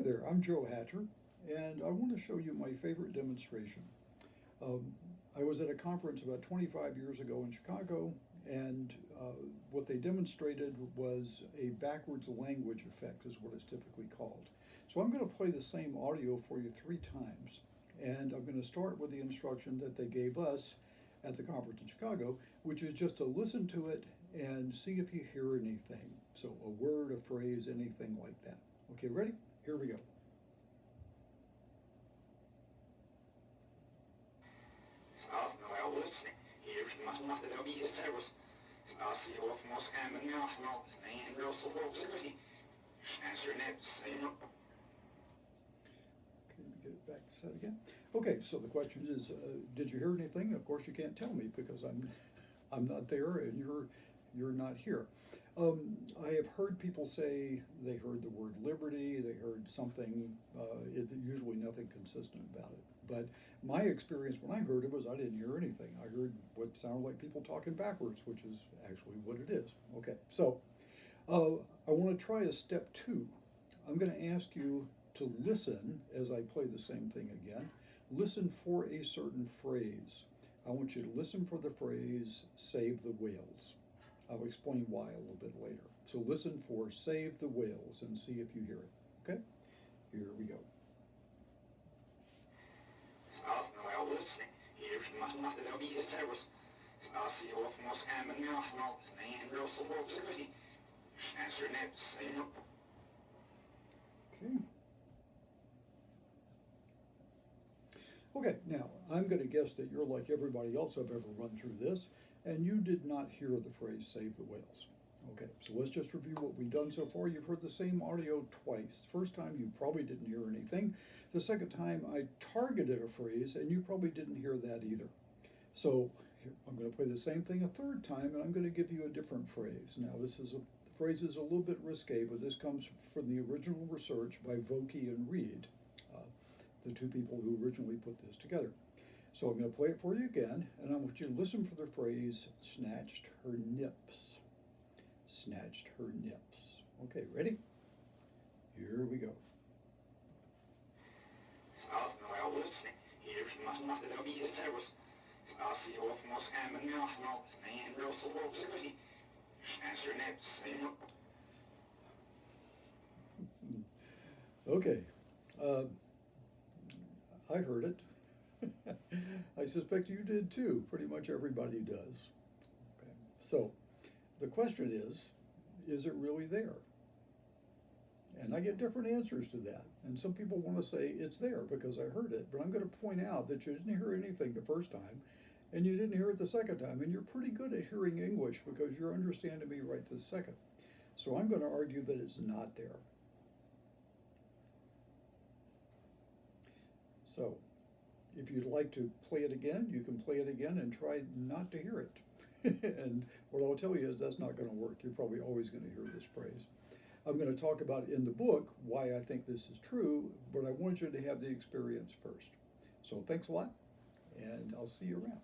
there, I'm Joe Hatcher, and I want to show you my favorite demonstration. I was at a conference about 25 years ago in Chicago, and what they demonstrated was a backwards language effect, is what it's typically called. So I'm going to play the same audio for you 3 times, and I'm going to start with the instruction that they gave us at the conference in Chicago, which is just to listen to it and see if you hear anything. So a word, a phrase, anything like that. Okay, ready? Here we go. Okay, let me get it back to set again. Okay, so the question is, did you hear anything? Of course, you can't tell me because I'm not there and you're not here. I have heard people say they heard the word liberty, they heard something, usually nothing consistent about it. But my experience when I heard it was I didn't hear anything. I heard what sounded like people talking backwards, which is actually what it is. Okay, so I want to try a step 2. I'm going to ask you to listen as I play the same thing again. Listen for a certain phrase. I want you to listen for the phrase, save the whales. I'll explain why a little bit later. So listen for save the whales and see if you hear it. Okay? Here we go. Okay. Okay, now I'm going to guess that you're like everybody else I've ever run through this, and you did not hear the phrase save the whales. Okay, so let's just review what we've done so far. You've heard the same audio twice. The first time you probably didn't hear anything. The second time I targeted a phrase and you probably didn't hear that either. So here, I'm going to play the same thing a third time and I'm going to give you a different phrase. Now the phrase is a little bit risque, but this comes from the original research by Vokey and Reed, the 2 people who originally put this together. So I'm going to play it for you again, and I want you to listen for the phrase, snatched her nips. Snatched her nips. Okay, ready? Here we go. Okay. I heard it. I suspect you did too. Pretty much everybody does. Okay. So the question is it really there? And I get different answers to that. And some people want to say it's there because I heard it, but I'm going to point out that you didn't hear anything the first time and you didn't hear it the second time, and you're pretty good at hearing English because you're understanding me right this second. So I'm going to argue that it's not there. So if you'd like to play it again, you can play it again and try not to hear it. And what I'll tell you is that's not going to work. You're probably always going to hear this phrase. I'm going to talk about in the book why I think this is true, but I want you to have the experience first. So thanks a lot, and I'll see you around.